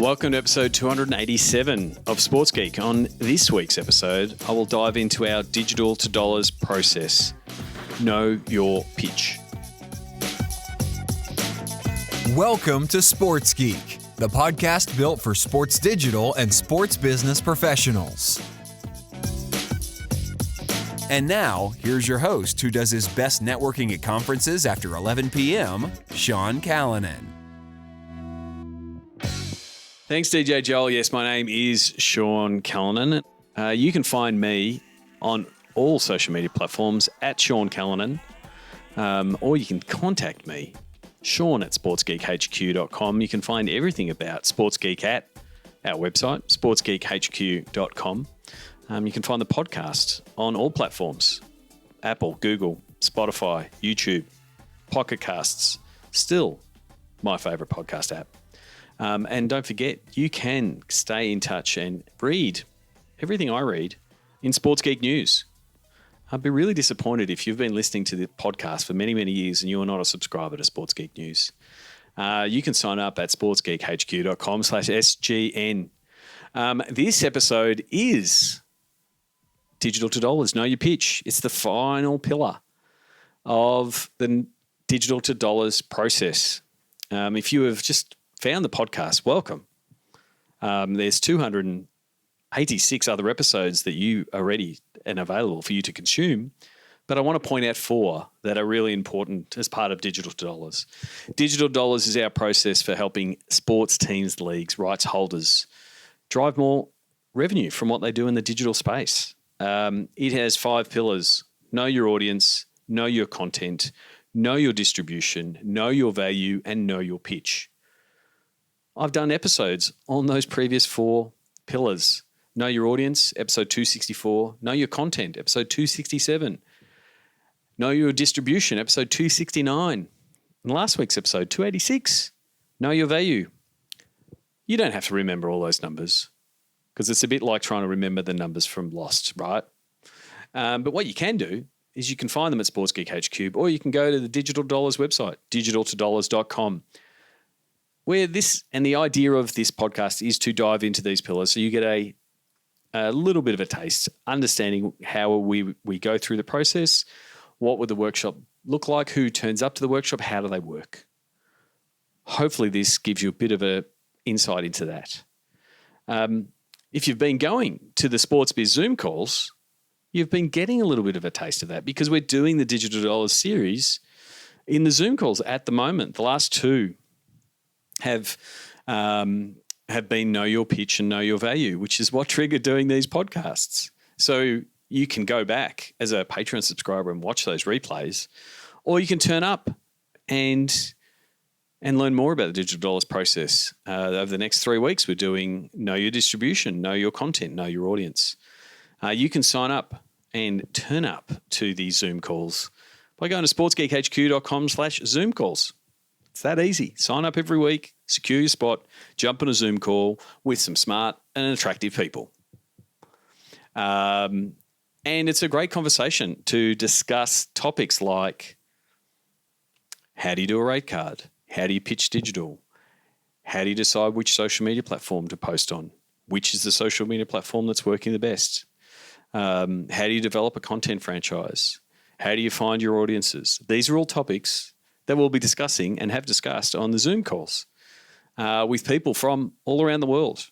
Welcome to episode 287 of Sports Geek. On this week's episode, I will dive into our digital to dollars process. Know your pitch. Welcome to Sports Geek, the podcast built for sports digital and sports business professionals. And now, here's your host who does his best networking at conferences after 11 p.m., Sean Callanan. Thanks, DJ Joel. Yes, my name is Sean Callanan. You can find me on all social media platforms at Sean Callanan, or you can contact me, Sean at sportsgeekhq.com. You can find everything about Sports Geek at our website, sportsgeekhq.com. You can find the podcast on all platforms, Apple, Google, Spotify, YouTube, Pocket Casts, still my favourite podcast app. And don't forget, you can stay in touch and read everything I read in Sports Geek News. I'd be really disappointed if you've been listening to the podcast for many, many years and you are not a subscriber to Sports Geek News. You can sign up at sportsgeekhq.com/SGN. This episode is Digital to Dollars, Know Your Pitch. It's the final pillar of the Digital to Dollars process. If you have just found the podcast, welcome. There's 286 other episodes that you are ready and available for you to consume, but I want to point out 4 that are really important as part of Digital to Dollars. Digital Dollars is our process for helping sports teams, leagues, rights holders drive more revenue from what they do in the digital space. It has 5 pillars: know your audience, know your content, know your distribution, know your value, and know your pitch. I've done episodes on those previous 4 pillars. Know your audience, episode 264. Know your content, episode 267. Know your distribution, episode 269. And last week's episode, 286. Know your value. You don't have to remember all those numbers because it's a bit like trying to remember the numbers from Lost, right? But what you can do is you can find them at Sports Geek HQ, or you can go to the Digital Dollars website, digitaltodollars.com. Where this and the idea of this podcast is to dive into these pillars so you get a little bit of a taste, understanding how we go through the process, what would the workshop look like, who turns up to the workshop, how do they work. Hopefully this gives you a bit of an insight into that. If you've been going to the Sports Biz Zoom calls, you've been getting a little bit of a taste of that because we're doing the Digital Dollars series in the Zoom calls at the moment. The last 2 have been Know Your Pitch and Know Your Value, which is what triggered doing these podcasts. So you can go back as a Patreon subscriber and watch those replays, or you can turn up and learn more about the Digital Dollars process. Over the next 3 weeks, we're doing Know Your Distribution, Know Your Content, Know Your Audience. You can sign up and turn up to these Zoom calls by going to sportsgeekhq.com/Zoom calls. It's that easy. Sign up every week, secure your spot, jump on a Zoom call with some smart and attractive people. And it's a great conversation to discuss topics like how do you do a rate card? How do you pitch digital? How do you decide which social media platform to post on? Which is the social media platform that's working the best? How do you develop a content franchise? How do you find your audiences? These are all topics that we'll be discussing and have discussed on the Zoom calls with people from all around the world.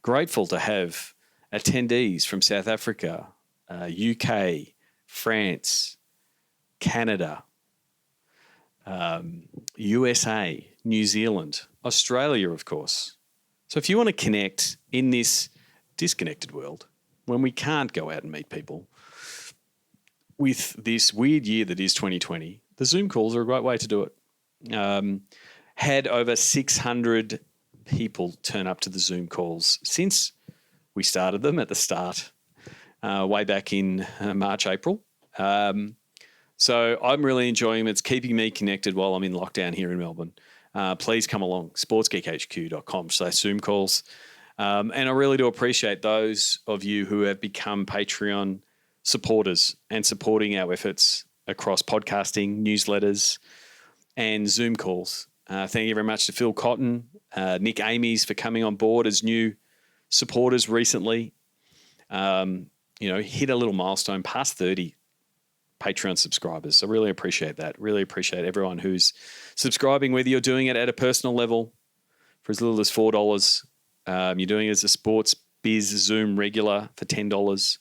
Grateful to have attendees from South Africa, UK, France, Canada, USA, New Zealand, Australia, of course. So if you want to connect in this disconnected world, when we can't go out and meet people, with this weird year that is 2020, the Zoom calls are a great way to do it. Had over 600 people turn up to the Zoom calls since we started them at the start, way back in March, April. So I'm really enjoying them. It's keeping me connected while I'm in lockdown here in Melbourne. Please come along, sportsgeekhq.com/Zoom calls. And I really do appreciate those of you who have become Patreon supporters and supporting our efforts across podcasting, newsletters, and Zoom calls. Thank you very much to Phil Cotton, Nick Amies for coming on board as new supporters recently. Hit a little milestone, past 30 Patreon subscribers. So really appreciate that. Really appreciate everyone who's subscribing, whether you're doing it at a personal level for as little as $4. You're doing it as a sports biz Zoom regular for $10.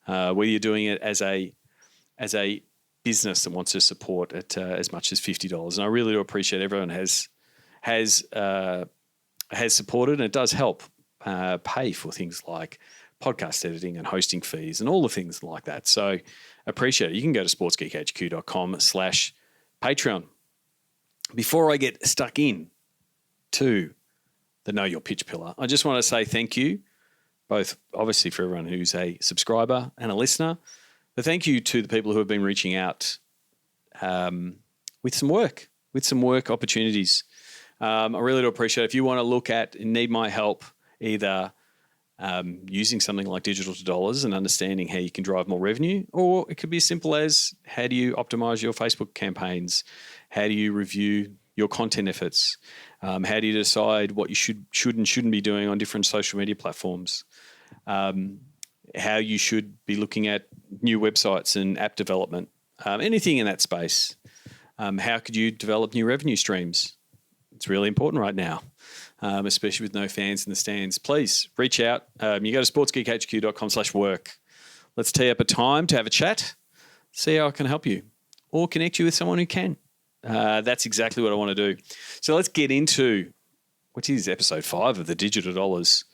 Whether you're doing it as a business that wants to support at as much as $50. And I really do appreciate everyone has supported, and it does help pay for things like podcast editing and hosting fees and all the things like that. So appreciate it. You can go to sportsgeekhq.com/Patreon. Before I get stuck in to the Know Your Pitch pillar, I just want to say thank you, both obviously for everyone who's a subscriber and a listener, but thank you to the people who have been reaching out with some work opportunities. I really do appreciate it. If you want to look at and need my help, either using something like digital to dollars and understanding how you can drive more revenue, or it could be as simple as how do you optimize your Facebook campaigns? How do you review your content efforts? How do you decide what you should and shouldn't be doing on different social media platforms? How you should be looking at new websites and app development, anything in that space. How could you develop new revenue streams? It's really important right now, especially with no fans in the stands. Please reach out. You go to sportsgeekhq.com/work. Let's tee up a time to have a chat, see how I can help you, or connect you with someone who can. That's exactly what I want to do. So let's get into what is episode 5 of the Digital Dollars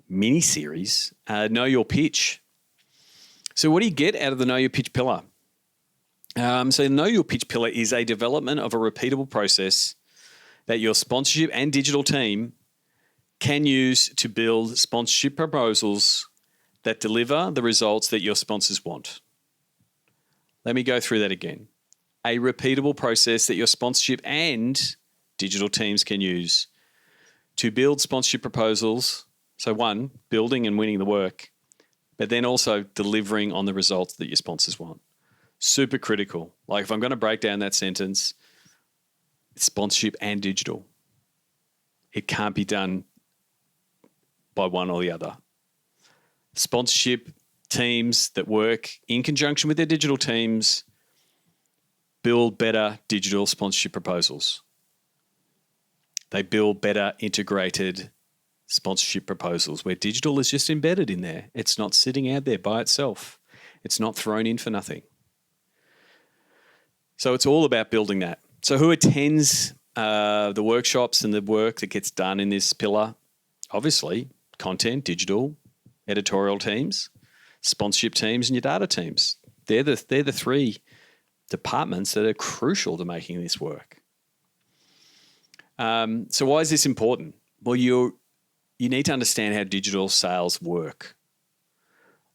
mini series, Know Your Pitch. So what do you get out of the Know Your Pitch pillar? So the Know Your Pitch pillar is a development of a repeatable process that your sponsorship and digital team can use to build sponsorship proposals that deliver the results that your sponsors want. Let me go through that again. A repeatable process that your sponsorship and digital teams can use to build sponsorship proposals. So one, building and winning the work, but then also delivering on the results that your sponsors want. Super critical. Like if I'm going to break down that sentence, it's sponsorship and digital. It can't be done by one or the other. Sponsorship teams that work in conjunction with their digital teams build better digital sponsorship proposals. They build better integrated sponsorship proposals where digital is just embedded in there. It's not sitting out there by itself. It's not thrown in for nothing. So it's all about building that. So who attends the workshops and the work that gets done in this pillar? Obviously, content, digital, editorial teams, sponsorship teams, and your data teams. They're the 3 departments that are crucial to making this work. So why is this important? Well, you need to understand how digital sales work.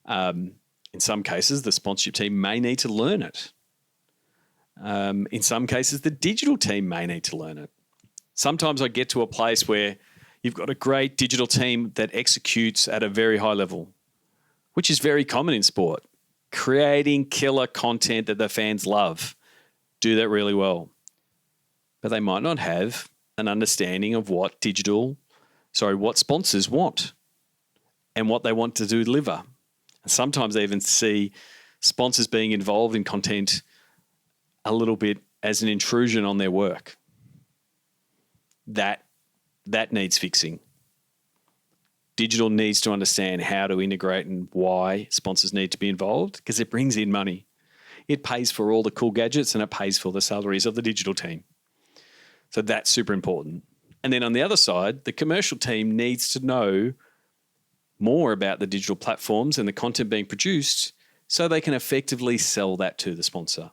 In some cases, the sponsorship team may need to learn it. In some cases, the digital team may need to learn it. Sometimes I get to a place where you've got a great digital team that executes at a very high level, which is very common in sport. Creating killer content that the fans love, do that really well. But they might not have an understanding of what sponsors want and what they want to deliver. And sometimes they even see sponsors being involved in content a little bit as an intrusion on their work. That needs fixing. Digital needs to understand how to integrate and why sponsors need to be involved because it brings in money. It pays for all the cool gadgets and it pays for the salaries of the digital team. So that's super important. And then on the other side, the commercial team needs to know more about the digital platforms and the content being produced so they can effectively sell that to the sponsor.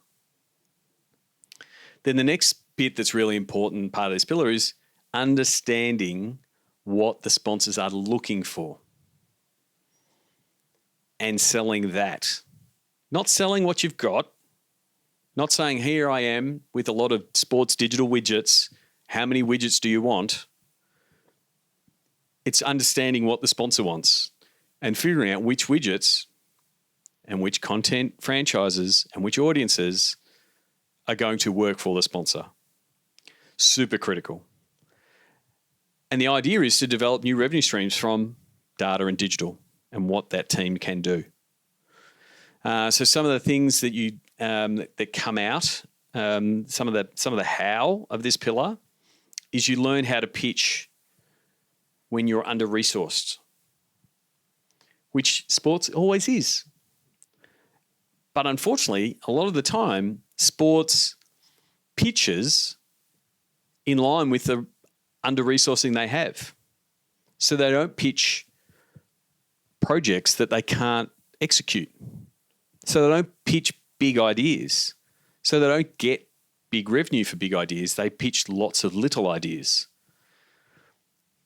Then the next bit that's really important part of this pillar is understanding what the sponsors are looking for and selling that. Not selling what you've got, not saying, here I am with a lot of sports digital widgets. How many widgets do you want? It's understanding what the sponsor wants and figuring out which widgets and which content franchises and which audiences are going to work for the sponsor. Super critical. And the idea is to develop new revenue streams from data and digital and what that team can do. So some of the things that you that come out, some of the how of this pillar is you learn how to pitch when you're under-resourced, which sports always is. But unfortunately, a lot of the time, sports pitches in line with the under-resourcing they have. So they don't pitch projects that they can't execute. So they don't pitch big ideas. So they don't get big revenue for big ideas. They pitch lots of little ideas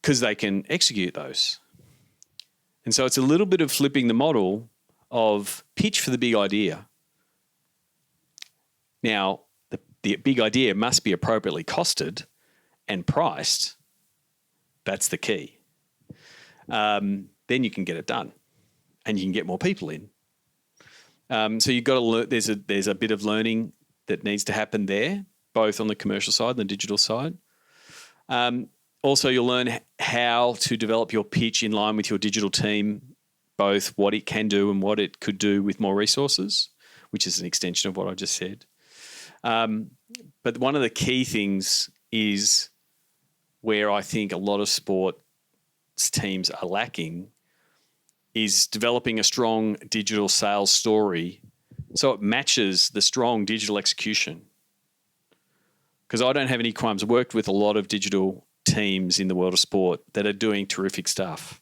because they can execute those. And so it's a little bit of flipping the model of pitch for the big idea. Now, the big idea must be appropriately costed and priced. That's the key. Then you can get it done and you can get more people in. So you've got to learn, there's a bit of learning that needs to happen there, both on the commercial side and the digital side. Also, you'll learn how to develop your pitch in line with your digital team, both what it can do and what it could do with more resources, which is an extension of what I just said. But one of the key things is where I think a lot of sports teams are lacking is developing a strong digital sales story so it matches the strong digital execution. Because I don't have any qualms. I've worked with a lot of digital teams in the world of sport that are doing terrific stuff.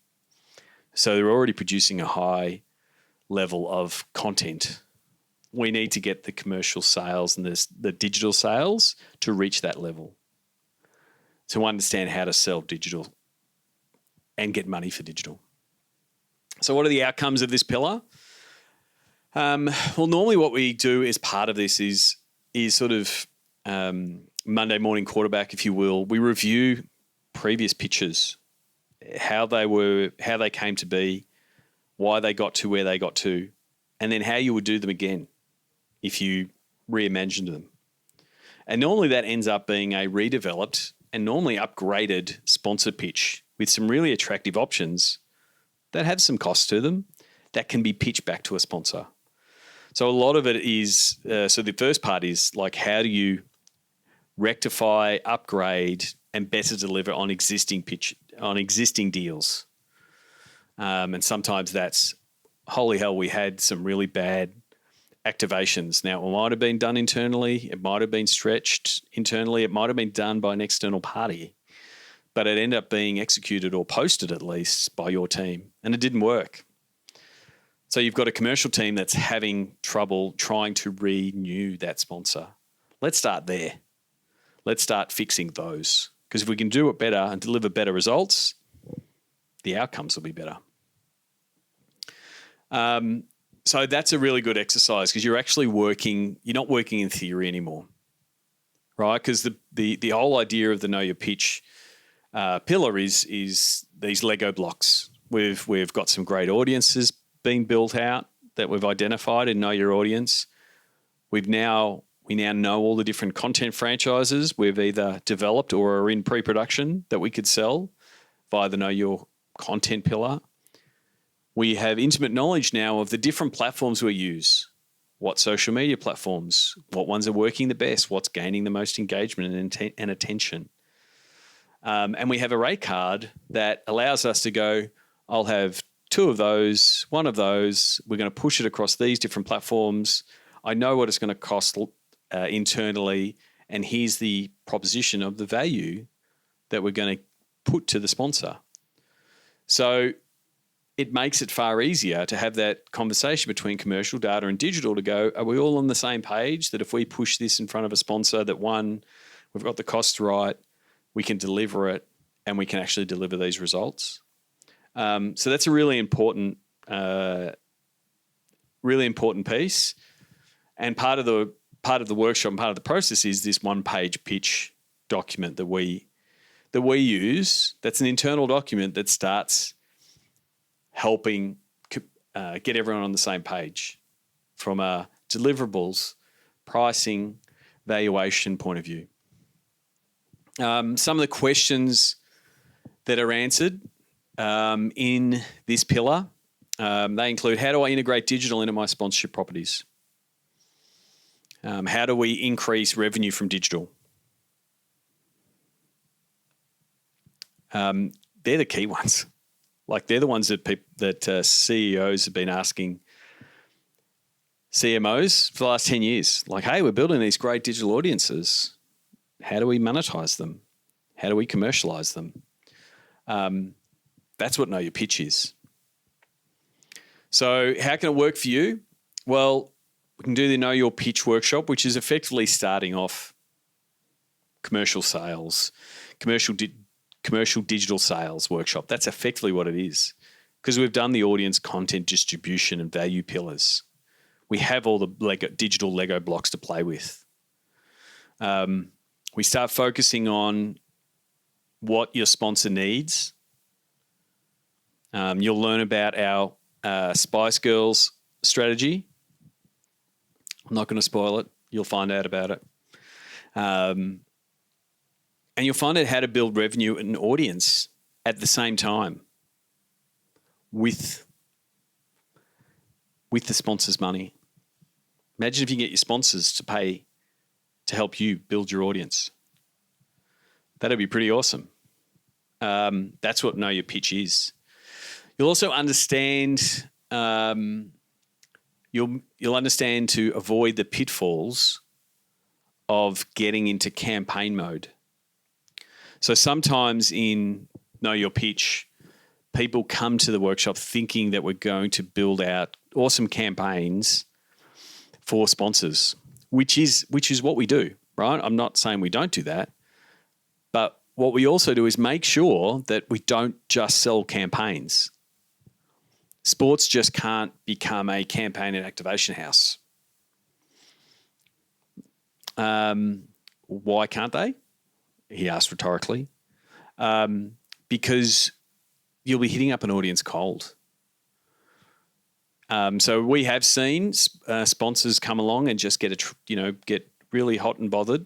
So they're already producing a high level of content. We need to get the commercial sales and the digital sales to reach that level, to understand how to sell digital and get money for digital. So what are the outcomes of this pillar? Well, normally what we do as part of this is sort of Monday morning quarterback, if you will. We review previous pitches, how they came to be, why they got to where they got to, and then how you would do them again if you reimagined them. And normally that ends up being a redeveloped and normally upgraded sponsor pitch with some really attractive options that have some cost to them that can be pitched back to a sponsor. So a lot of it is, so the first part is like, how do you rectify, upgrade, and better deliver on existing deals? And sometimes that's, holy hell, we had some really bad activations. Now, it might have been done internally. It might have been stretched internally. It might have been done by an external party, but it ended up being executed or posted at least by your team, and it didn't work. So you've got a commercial team that's having trouble trying to renew that sponsor. Let's start there. Let's start fixing those, because if we can do it better and deliver better results, the outcomes will be better. So that's a really good exercise, because you're actually working, you're not working in theory anymore, right? Because the whole idea of the Know Your Pitch pillar is these Lego blocks. We've got some great audiences being built out that we've identified and Know Your Audience. We now know all the different content franchises we've either developed or are in pre-production that we could sell via the Know Your Content pillar. We have intimate knowledge now of the different platforms we use, what social media platforms, what ones are working the best, what's gaining the most engagement and attention. And we have a rate card that allows us to go, I'll have 2 of those, 1 of those. We're going to push it across these different platforms. I know what it's going to cost internally, and here's the proposition of the value that we're going to put to the sponsor. So it makes it far easier to have that conversation between commercial, data, and digital to go, are we all on the same page that if we push this in front of a sponsor, that one, we've got the costs right, we can deliver it, and we can actually deliver these results? So that's a really important piece. And part of the workshop and part of the process is this 1-page pitch document that we use. That's an internal document that starts helping get everyone on the same page from a deliverables, pricing, valuation point of view. Some of the questions that are answered in this pillar, they include: how do I integrate digital into my sponsorship properties? How do we increase revenue from digital? They're the key ones. Like, they're the ones that CEOs have been asking CMOs for the last 10 years. Like, hey, we're building these great digital audiences. How do we monetize them? How do we commercialize them? That's what Know Your Pitch is. So how can it work for you? Well, we can do the Know Your Pitch workshop, which is effectively starting off commercial sales, commercial digital sales workshop. That's effectively what it is, because we've done the audience, content, distribution, and value pillars. We have all the digital Lego blocks to play with. We start focusing on what your sponsor needs. You'll learn about our Spice Girls strategy. I'm not going to spoil it. You'll find out about it. And you'll find out how to build revenue and audience at the same time with the sponsor's money. Imagine if you can get your sponsors to pay to help you build your audience. That'd be pretty awesome. That's what Know Your Pitch is. You'll also understand. You'll understand to avoid the pitfalls of getting into campaign mode. So sometimes in Know Your Pitch, people come to the workshop thinking that we're going to build out awesome campaigns for sponsors, which is what we do, right? I'm not saying we don't do that, but what we also do is make sure that we don't just sell campaigns. Sports just can't become a campaign and activation house. Why can't they? He asked rhetorically. Because you'll be hitting up an audience cold. So we have seen sponsors come along and just get really hot and bothered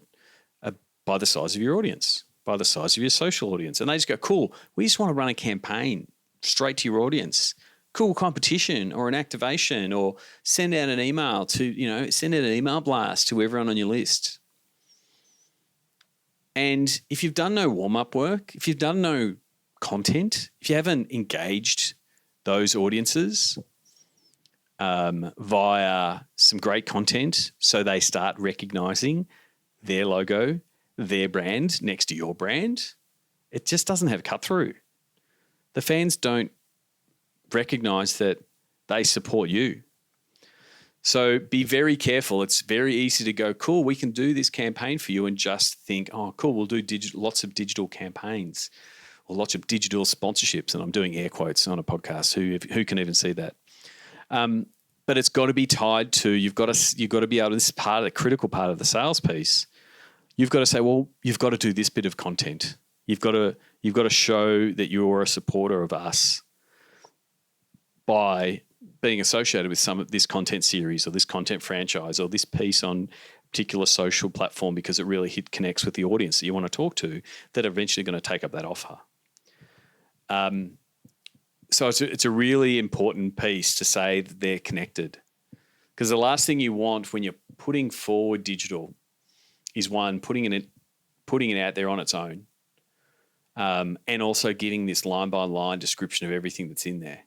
by the size of your audience, by the size of your social audience, and they just go, "Cool, we just want to run a campaign straight to your audience." Cool competition or an activation, or send out an email send out an email blast to everyone on your list. And if you've done no warm-up work, if you've done no content, if you haven't engaged those audiences via some great content so they start recognizing their logo, their brand next to your brand, it just doesn't have cut through. The fans don't recognize that they support you. So be very careful. It's very easy to go, cool, we can do this campaign for you, and just think, oh, cool, we'll do lots of digital campaigns or lots of digital sponsorships. And I'm doing air quotes on a podcast. Who can even see that? But it's got to be tied to, you've got to be able to, this is part of the critical part of the sales piece. You've got to say, well, you've got to do this bit of content. You've got to show that you're a supporter of us by being associated with some of this content series or this content franchise or this piece on a particular social platform, because it really connects with the audience that you want to talk to, that are eventually going to take up that offer. So it's a really important piece to say that they're connected, because the last thing you want when you're putting forward digital is, one, putting it out there on its own, and also giving this line by line description of everything that's in there.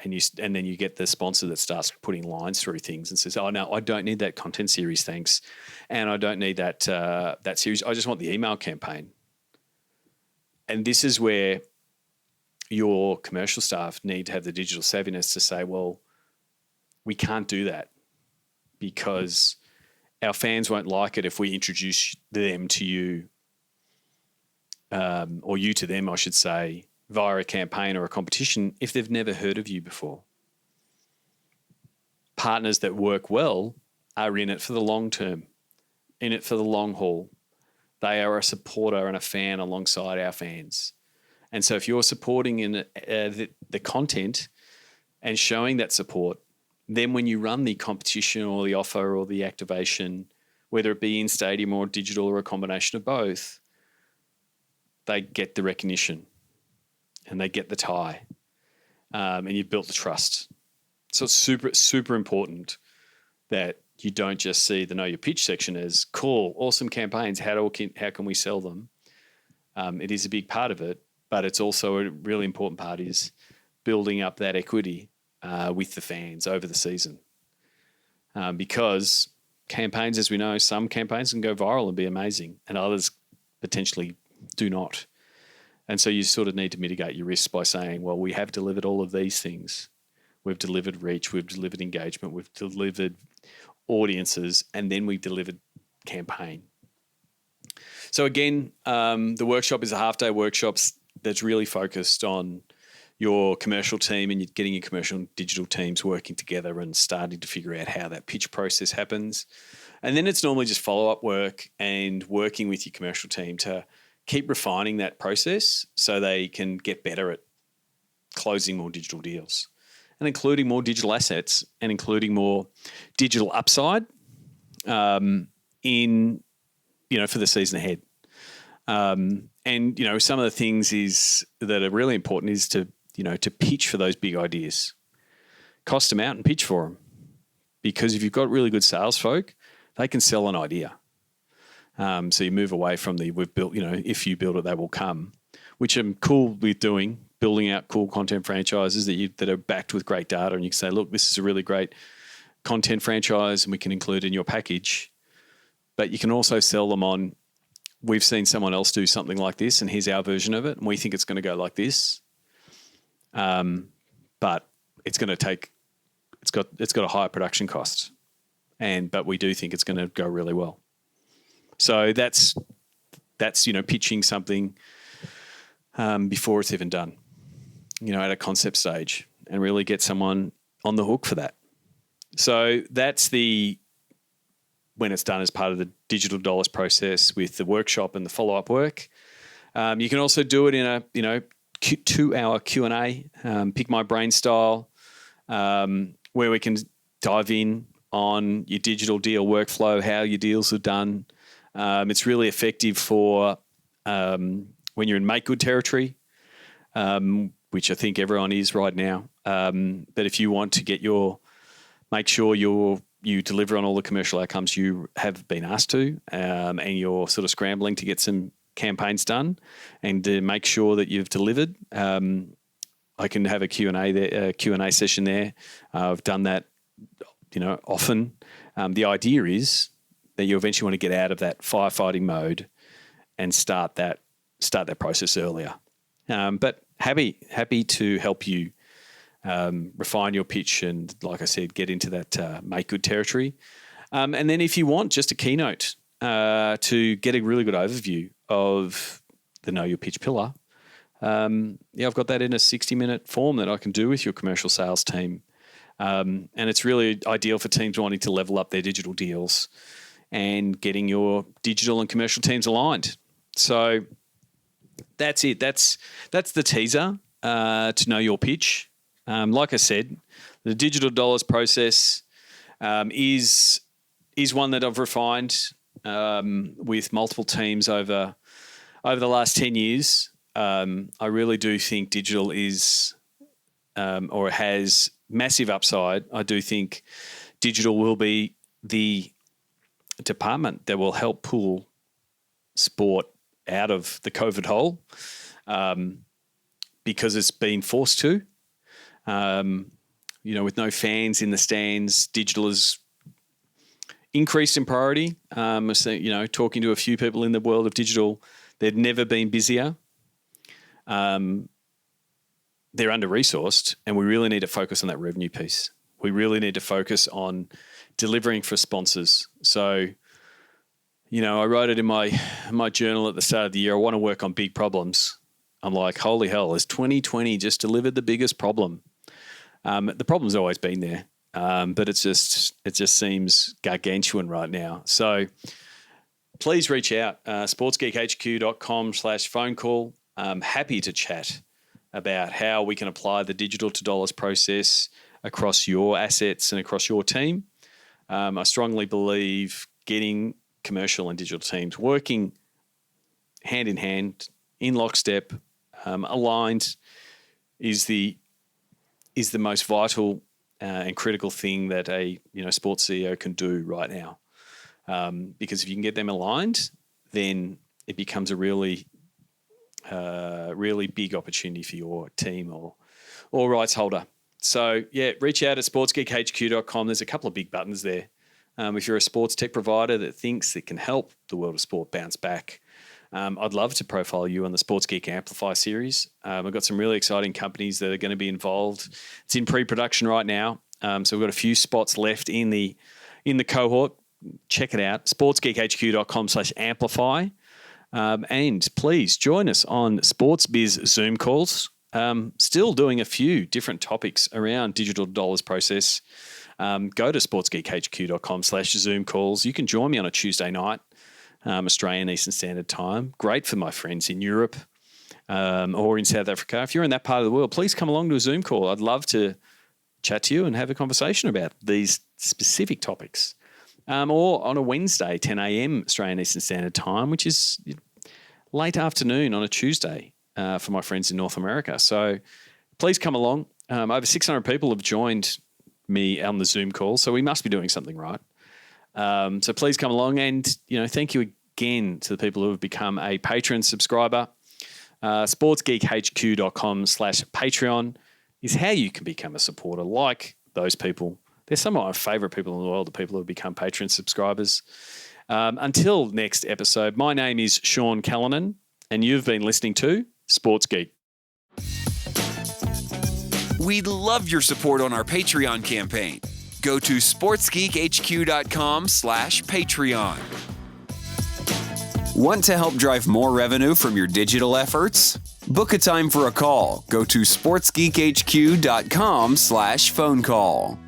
And then you get the sponsor that starts putting lines through things and says, "Oh no, I don't need that content series, thanks, and I don't need that series. I just want the email campaign." And this is where your commercial staff need to have the digital savviness to say, "Well, we can't do that because our fans won't like it if we introduce them to you, or you to them, I should say, via a campaign or a competition if they've never heard of you before." Partners that work well are in it for the long term, in it for the long haul. They are a supporter and a fan alongside our fans. And so if you're supporting in the content and showing that support, then when you run the competition or the offer or the activation, whether it be in stadium or digital or a combination of both, they get the recognition and they get the tie, and you've built the trust. So it's super, super important that you don't just see the Know Your Pitch section as cool, awesome campaigns. How can we sell them? It is a big part of it, but it's also a really important part is building up that equity with the fans over the season. Because campaigns, as we know, some campaigns can go viral and be amazing, and others potentially do not. And so you sort of need to mitigate your risks by saying, well, we have delivered all of these things. We've delivered reach, we've delivered engagement, we've delivered audiences, and then we delivered campaign. So again, the workshop is a half-day workshop that's really focused on your commercial team and you're getting your commercial and digital teams working together and starting to figure out how that pitch process happens. And then it's normally just follow-up work and working with your commercial team to keep refining that process so they can get better at closing more digital deals and including more digital assets and including more digital upside for the season ahead. And some of the things that are really important is to pitch for those big ideas. Cost them out and pitch for them. Because if you've got really good sales folk, they can sell an idea. So you move away from we've built, if you build it, they will come, which I'm cool with doing, building out cool content franchises that are backed with great data. And you can say, look, this is a really great content franchise and we can include it in your package. But you can also sell them on, we've seen someone else do something like this and here's our version of it. And we think it's going to go like this. But it's going to it's got a higher production cost. But we do think it's going to go really well. So that's pitching something before it's even done, at a concept stage and really get someone on the hook for that. So that's when it's done as part of the digital dollars process with the workshop and the follow-up work. You can also do it in a 2-hour Q&A, pick my brain style, where we can dive in on your digital deal workflow, how your deals are done. It's really effective for when you're in make good territory, which I think everyone is right now. But if you want to make sure you deliver on all the commercial outcomes you have been asked to, and you're sort of scrambling to get some campaigns done and to make sure that you've delivered. I can have a Q&A session there. I've done that, often. The idea is that you eventually want to get out of that firefighting mode and start that process earlier. But happy to help you refine your pitch and, like I said, get into that make good territory. And then if you want just a keynote to get a really good overview of the Know Your Pitch pillar, I've got that in a 60-minute form that I can do with your commercial sales team. And it's really ideal for teams wanting to level up their digital deals and getting your digital and commercial teams aligned. So that's it. That's the teaser to Know Your Pitch. Like I said, the digital dollars process is one that I've refined with multiple teams over the last 10 years. I really do think digital is or has massive upside. I do think digital will be the department that will help pull sport out of the COVID hole because it's been forced to. With no fans in the stands, digital is increased in priority. Talking to a few people in the world of digital, they've never been busier. They're under-resourced, and we really need to focus on that revenue piece. We really need to focus on delivering for sponsors. So, I wrote it in my journal at the start of the year. I want to work on big problems. I'm like, holy hell, has 2020 just delivered the biggest problem? The problem's always been there, but it just seems gargantuan right now. So please reach out, sportsgeekhq.com/phone call. I'm happy to chat about how we can apply the digital to dollars process across your assets and across your team. I strongly believe getting commercial and digital teams working hand in hand in lockstep, aligned, is the most vital and critical thing that a sports CEO can do right now. Because if you can get them aligned, then it becomes a really big opportunity for your team or rights holder. So reach out at sportsgeekhq.com. There's a couple of big buttons there. If you're a sports tech provider that thinks it can help the world of sport bounce back, I'd love to profile you on the Sports Geek Amplify series. I've got some really exciting companies that are going to be involved. It's in pre-production right now. So we've got a few spots left in the cohort. Check it out, sportsgeekhq.com/amplify. And please join us on Sports Biz Zoom calls. Still doing a few different topics around digital dollars process. Go to sportsgeekhq.com/Zoom calls. You can join me on a Tuesday night, Australian Eastern Standard Time. Great for my friends in Europe or in South Africa. If you're in that part of the world, please come along to a Zoom call. I'd love to chat to you and have a conversation about these specific topics. Or on a Wednesday, 10 a.m. Australian Eastern Standard Time, which is late afternoon on a Tuesday for my friends in North America. So please come along. Over 600 people have joined me on the Zoom call, so we must be doing something right. So please come along, and thank you again to the people who have become a Patreon subscriber. sportsgeekhq.com/Patreon is how you can become a supporter like those people. They're some of my favorite people in the world, the people who have become Patreon subscribers. Until next episode, my name is Sean Callanan, and you've been listening to Sports Geek. We'd love your support on our Patreon campaign. Go to sportsgeekhq.com/Patreon. Want to help drive more revenue from your digital efforts? Book a time for a call. Go to sportsgeekhq.com/phone call.